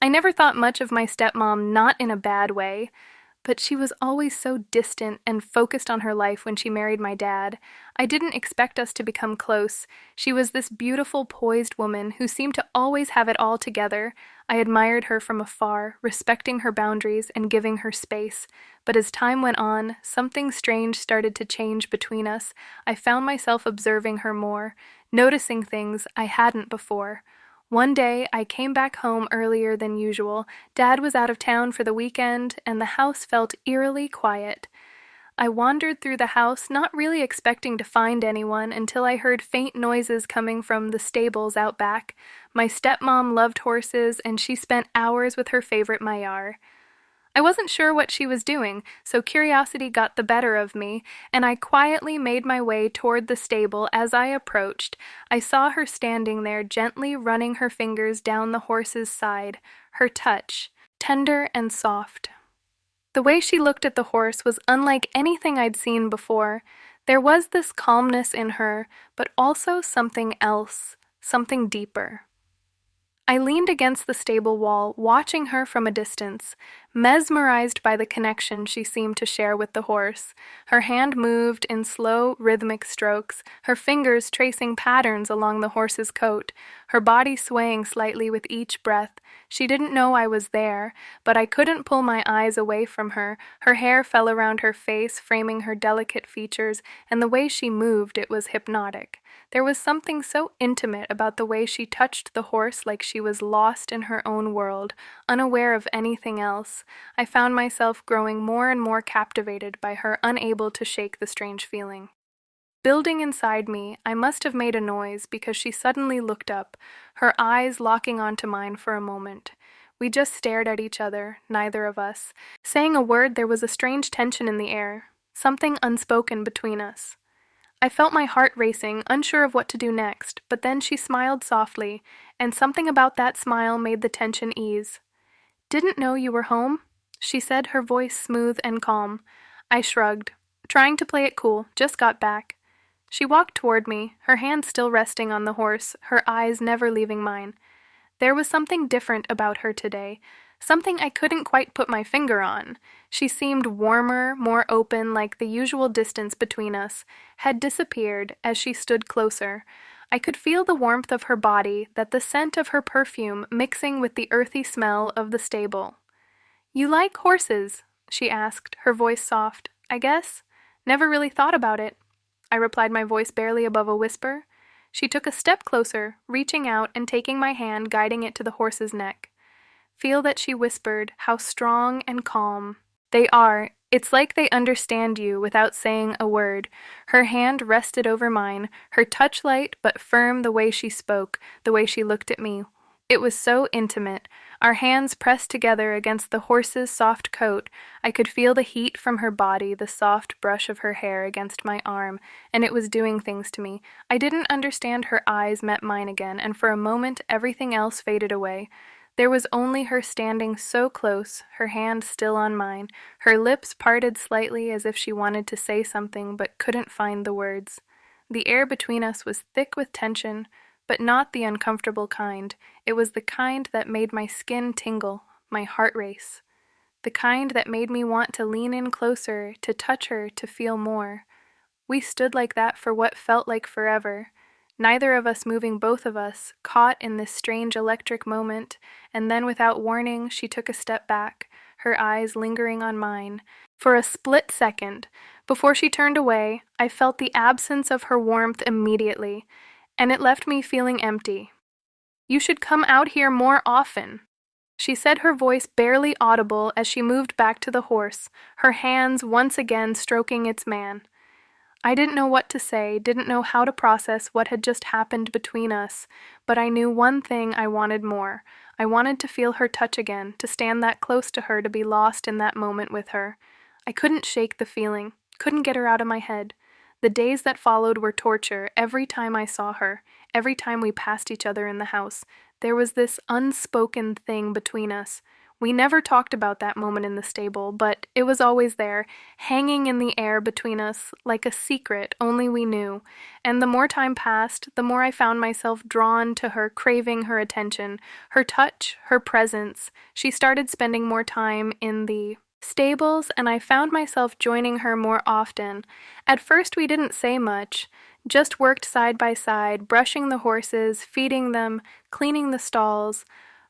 I never thought much of my stepmom, not in a bad way, but she was always so distant and focused on her life when she married my dad. I didn't expect us to become close. She was this beautiful, poised woman who seemed to always have it all together. I admired her from afar, respecting her boundaries and giving her space. But as time went on, something strange started to change between us. I found myself observing her more, noticing things I hadn't before. One day, I came back home earlier than usual. Dad was out of town for the weekend, and the house felt eerily quiet. I wandered through the house, not really expecting to find anyone, until I heard faint noises coming from the stables out back. My stepmom loved horses, and she spent hours with her favorite Mayar. I wasn't sure what she was doing, so curiosity got the better of me, and I quietly made my way toward the stable. As I approached, I saw her standing there, gently running her fingers down the horse's side, her touch, tender and soft. The way she looked at the horse was unlike anything I'd seen before. There was this calmness in her, but also something else, something deeper. I leaned against the stable wall, watching her from a distance, mesmerized by the connection she seemed to share with the horse. Her hand moved in slow, rhythmic strokes, her fingers tracing patterns along the horse's coat, her body swaying slightly with each breath. She didn't know I was there, but I couldn't pull my eyes away from her. Her hair fell around her face, framing her delicate features, and the way she moved, it was hypnotic. There was something so intimate about the way she touched the horse, like she was lost in her own world, unaware of anything else. I found myself growing more and more captivated by her, unable to shake the strange feeling. Building inside me, I must have made a noise because she suddenly looked up, her eyes locking onto mine for a moment. We just stared at each other, neither of us. Saying a word, there was a strange tension in the air, something unspoken between us. I felt my heart racing, unsure of what to do next, but then she smiled softly, and something about that smile made the tension ease. "Didn't know you were home?" she said, her voice smooth and calm. I shrugged, trying to play it cool, just got back. She walked toward me, her hand still resting on the horse, her eyes never leaving mine. There was something different about her today, something I couldn't quite put my finger on. She seemed warmer, more open, like the usual distance between us had disappeared as she stood closer. I could feel the warmth of her body, that the scent of her perfume mixing with the earthy smell of the stable. "You like horses?" she asked, her voice soft. "I guess. Never really thought about it," I replied, my voice barely above a whisper. She took a step closer, reaching out and taking my hand, guiding it to the horse's neck. Feel that she whispered, how strong and calm they are. It's like they understand you without saying a word. Her hand rested over mine, her touch light but firm, the way she spoke, the way she looked at me. It was so intimate. Our hands pressed together against the horse's soft coat. I could feel the heat from her body, the soft brush of her hair against my arm, and it was doing things to me. I didn't understand. Her eyes met mine again, and for a moment everything else faded away. There was only her standing so close, her hand still on mine, her lips parted slightly as if she wanted to say something but couldn't find the words. The air between us was thick with tension, but not the uncomfortable kind. It was the kind that made my skin tingle, my heart race. The kind that made me want to lean in closer, to touch her, to feel more. We stood like that for what felt like forever. Neither of us moving, both of us, caught in this strange electric moment, and then without warning she took a step back, her eyes lingering on mine. For a split second, before she turned away, I felt the absence of her warmth immediately, and it left me feeling empty. "You should come out here more often," she said, her voice barely audible as she moved back to the horse, her hands once again stroking its mane. I didn't know what to say, didn't know how to process what had just happened between us, but I knew one thing I wanted more. I wanted to feel her touch again, to stand that close to her, to be lost in that moment with her. I couldn't shake the feeling, couldn't get her out of my head. The days that followed were torture. Every time I saw her, every time we passed each other in the house, there was this unspoken thing between us. We never talked about that moment in the stable, but it was always there, hanging in the air between us like a secret only we knew. And the more time passed, the more I found myself drawn to her, craving her attention, her touch, her presence. She started spending more time in the stables, and I found myself joining her more often. At first, we didn't say much, just worked side by side, brushing the horses, feeding them, cleaning the stalls.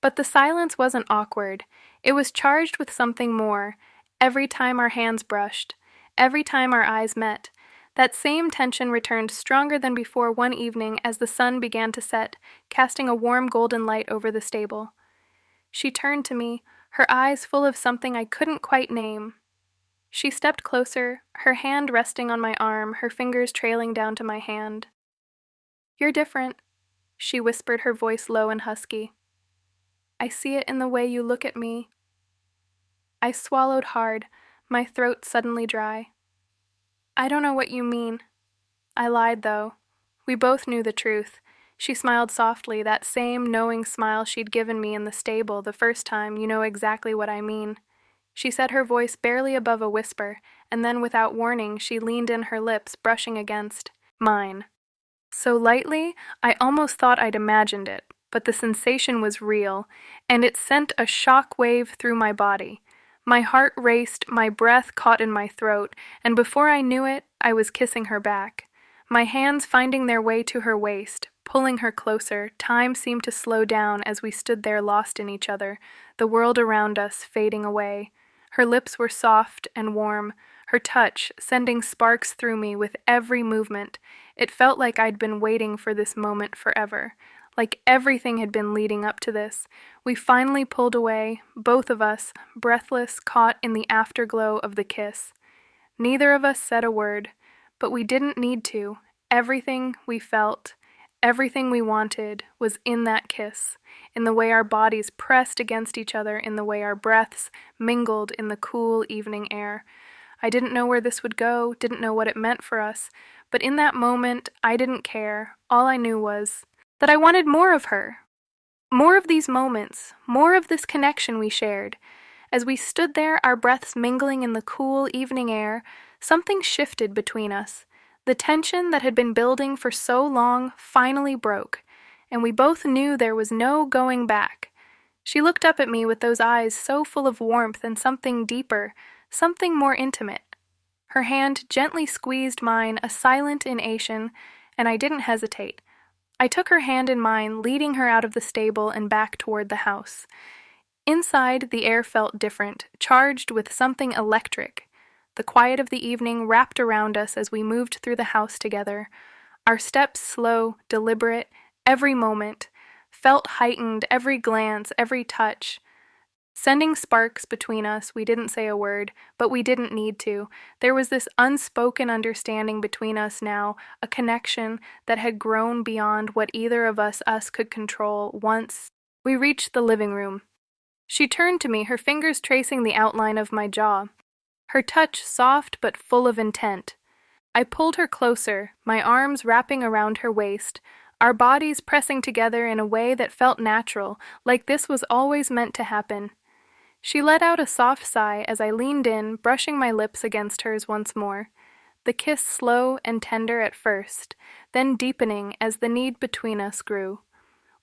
But the silence wasn't awkward. It was charged with something more. Every time our hands brushed, every time our eyes met, that same tension returned stronger than before one evening as the sun began to set, casting a warm golden light over the stable. She turned to me, her eyes full of something I couldn't quite name. She stepped closer, her hand resting on my arm, her fingers trailing down to my hand. "You're different," she whispered, her voice low and husky. "I see it in the way you look at me." I swallowed hard, my throat suddenly dry. "I don't know what you mean." I lied, though. We both knew the truth. She smiled softly, that same knowing smile she'd given me in the stable the first time. "You know exactly what I mean." She said, her voice barely above a whisper, and then without warning she leaned in, her lips brushing against mine. So lightly, I almost thought I'd imagined it, but the sensation was real, and it sent a shock wave through my body. My heart raced, my breath caught in my throat, and before I knew it, I was kissing her back. My hands finding their way to her waist, pulling her closer. Time seemed to slow down as we stood there lost in each other, the world around us fading away. Her lips were soft and warm, her touch sending sparks through me with every movement. It felt like I'd been waiting for this moment forever, like everything had been leading up to this. We finally pulled away, both of us, breathless, caught in the afterglow of the kiss. Neither of us said a word, but we didn't need to. Everything we felt, everything we wanted was in that kiss, in the way our bodies pressed against each other, in the way our breaths mingled in the cool evening air. I didn't know where this would go, didn't know what it meant for us, but in that moment, I didn't care. All I knew was that I wanted more of her. More of these moments, more of this connection we shared. As we stood there, our breaths mingling in the cool evening air, something shifted between us. The tension that had been building for so long finally broke, and we both knew there was no going back. She looked up at me with those eyes so full of warmth and something deeper, something more intimate. Her hand gently squeezed mine, a silent ination, and I didn't hesitate. I took her hand in mine, leading her out of the stable and back toward the house. Inside, the air felt different, charged with something electric. The quiet of the evening wrapped around us as we moved through the house together. Our steps slow, deliberate, every moment, felt heightened, every glance, every touch. Sending sparks between us, we didn't say a word, but we didn't need to. There was this unspoken understanding between us now, a connection that had grown beyond what either of us could control. Once we reached the living room. She turned to me, her fingers tracing the outline of my jaw, her touch soft but full of intent. I pulled her closer, my arms wrapping around her waist, our bodies pressing together in a way that felt natural, like this was always meant to happen. She let out a soft sigh as I leaned in, brushing my lips against hers once more. The kiss slow and tender at first, then deepening as the need between us grew.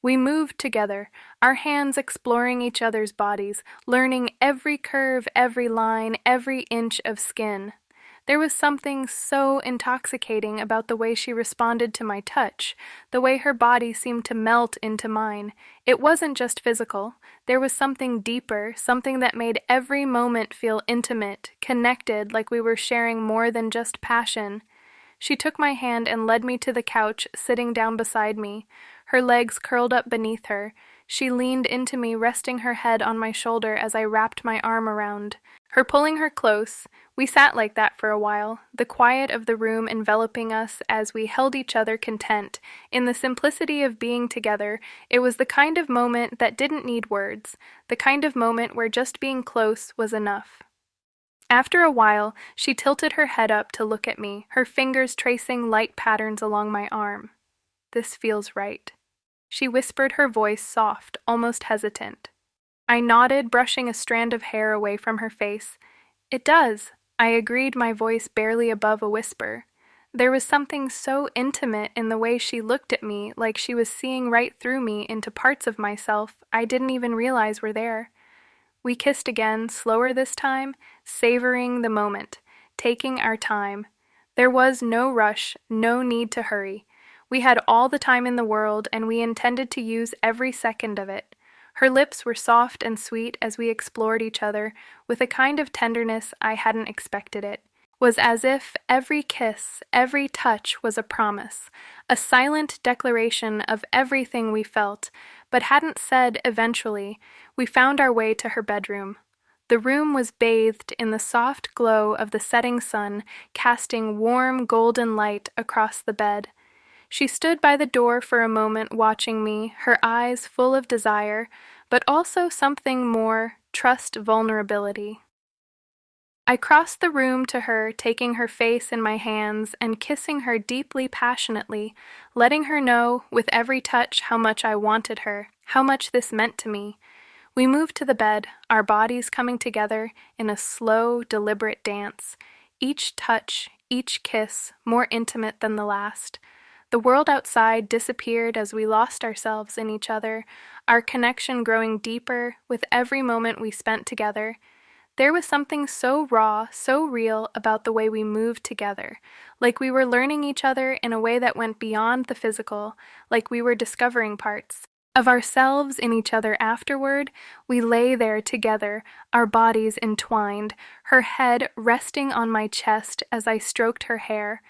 We moved together, our hands exploring each other's bodies, learning every curve, every line, every inch of skin. There was something so intoxicating about the way she responded to my touch, the way her body seemed to melt into mine. It wasn't just physical. There was something deeper, something that made every moment feel intimate, connected, like we were sharing more than just passion. She took my hand and led me to the couch, sitting down beside me, her legs curled up beneath her. She leaned into me, resting her head on my shoulder as I wrapped my arm around her, pulling her close. We sat like that for a while, the quiet of the room enveloping us as we held each other content. In the simplicity of being together, it was the kind of moment that didn't need words, the kind of moment where just being close was enough. After a while, she tilted her head up to look at me, her fingers tracing light patterns along my arm. "This feels right," she whispered, her voice soft, almost hesitant. I nodded, brushing a strand of hair away from her face. It does, I agreed, my voice barely above a whisper. There was something so intimate in the way she looked at me, like she was seeing right through me into parts of myself I didn't even realize were there. We kissed again, slower this time, savoring the moment, taking our time. There was no rush, no need to hurry. We had all the time in the world, and we intended to use every second of it. Her lips were soft and sweet as we explored each other with a kind of tenderness I hadn't expected it. Was as if every kiss, every touch was a promise, a silent declaration of everything we felt, but hadn't said eventually. We found our way to her bedroom. The room was bathed in the soft glow of the setting sun, casting warm golden light across the bed. She stood by the door for a moment watching me, her eyes full of desire, but also something more, trust, vulnerability. I crossed the room to her, taking her face in my hands and kissing her deeply, passionately, letting her know with every touch how much I wanted her, how much this meant to me. We moved to the bed, our bodies coming together in a slow, deliberate dance, each touch, each kiss more intimate than the last. The world outside disappeared as we lost ourselves in each other, our connection growing deeper with every moment we spent together. There was something so raw, so real about the way we moved together, like we were learning each other in a way that went beyond the physical, like we were discovering parts of ourselves in each other afterward. We lay there together, our bodies entwined, her head resting on my chest as I stroked her hair.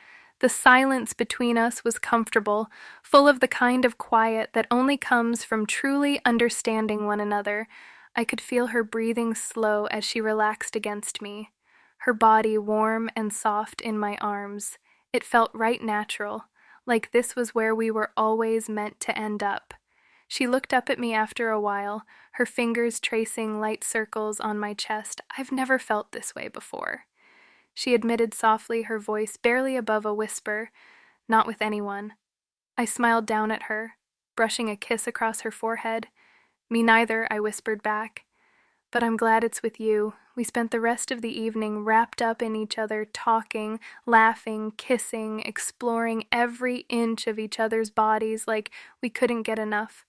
The silence between us was comfortable, full of the kind of quiet that only comes from truly understanding one another. I could feel her breathing slow as she relaxed against me, her body warm and soft in my arms. It felt right natural, like this was where we were always meant to end up. She looked up at me after a while, her fingers tracing light circles on my chest. I've never felt this way before. She admitted softly, her voice barely above a whisper, not with anyone. I smiled down at her, brushing a kiss across her forehead. Me neither, I whispered back. But I'm glad it's with you. We spent the rest of the evening wrapped up in each other, talking, laughing, kissing, exploring every inch of each other's bodies like we couldn't get enough.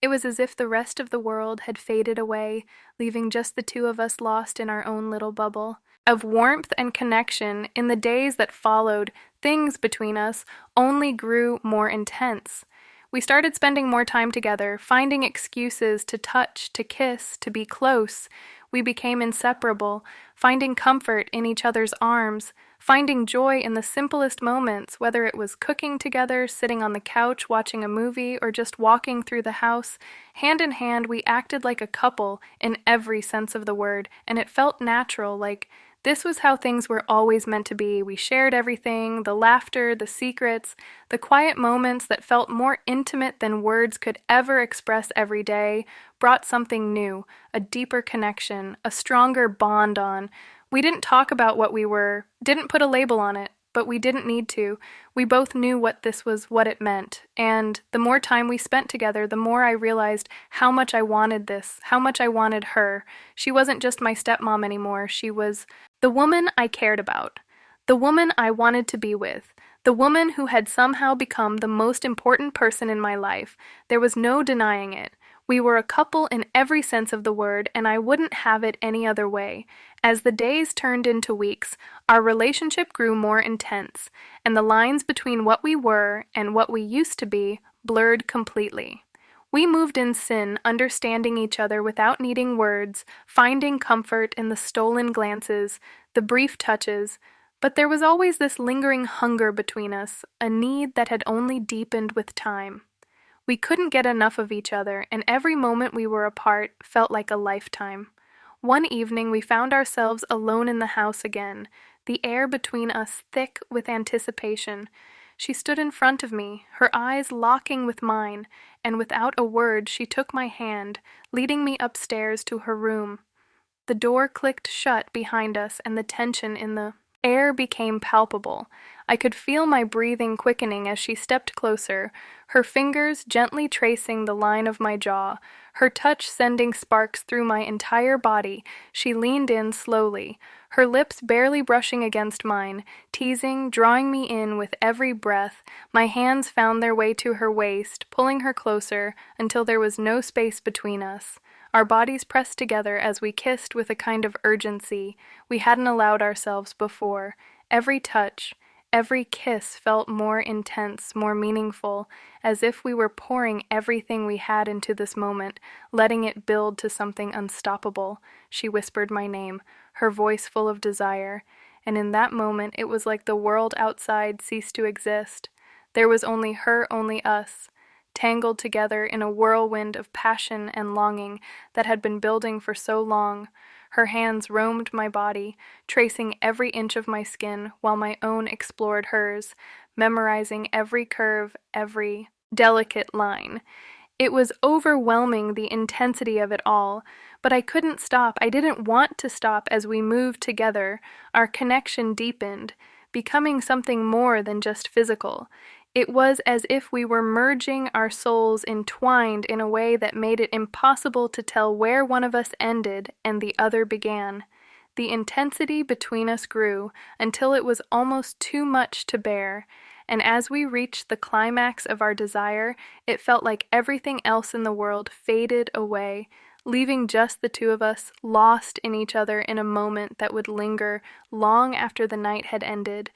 It was as if the rest of the world had faded away, leaving just the two of us lost in our own little bubble of warmth and connection. In the days that followed, things between us only grew more intense. We started spending more time together, finding excuses to touch, to kiss, to be close. We became inseparable, finding comfort in each other's arms, finding joy in the simplest moments, whether it was cooking together, sitting on the couch watching a movie, or just walking through the house. Hand in hand, we acted like a couple in every sense of the word, and it felt natural, like this was how things were always meant to be. We shared everything, the laughter, the secrets, the quiet moments that felt more intimate than words could ever express every day, brought something new, a deeper connection, a stronger bond on. We didn't talk about what we were, didn't put a label on it, but we didn't need to. We both knew what this was, what it meant, and the more time we spent together, the more I realized how much I wanted this, how much I wanted her. She wasn't just my stepmom anymore, she was the woman I cared about, the woman I wanted to be with, the woman who had somehow become the most important person in my life. There was no denying it. We were a couple in every sense of the word, and I wouldn't have it any other way. As the days turned into weeks, our relationship grew more intense, and the lines between what we were and what we used to be blurred completely. We moved in sin, understanding each other without needing words, finding comfort in the stolen glances, the brief touches, but there was always this lingering hunger between us, a need that had only deepened with time. We couldn't get enough of each other, and every moment we were apart felt like a lifetime. One evening we found ourselves alone in the house again, the air between us thick with anticipation. She stood in front of me, her eyes locking with mine, and without a word she took my hand, leading me upstairs to her room. The door clicked shut behind us, and the tension in the Air became palpable. I could feel my breathing quickening as she stepped closer, her fingers gently tracing the line of my jaw, her touch sending sparks through my entire body. She leaned in slowly, her lips barely brushing against mine, teasing, drawing me in with every breath. My hands found their way to her waist, pulling her closer until there was no space between us. Our bodies pressed together as we kissed with a kind of urgency we hadn't allowed ourselves before. Every touch, every kiss felt more intense, more meaningful, as if we were pouring everything we had into this moment, letting it build to something unstoppable. She whispered my name, her voice full of desire, and in that moment it was like the world outside ceased to exist. There was only her, only us, tangled together in a whirlwind of passion and longing that had been building for so long. Her hands roamed my body, tracing every inch of my skin, while my own explored hers, memorizing every curve, every delicate line. It was overwhelming, the intensity of it all, but I couldn't stop. I didn't want to stop as we moved together. Our connection deepened, becoming something more than just physical. It was as if we were merging our souls entwined in a way that made it impossible to tell where one of us ended and the other began. The intensity between us grew until it was almost too much to bear, and as we reached the climax of our desire, it felt like everything else in the world faded away, leaving just the two of us, lost in each other in a moment that would linger long after the night had ended,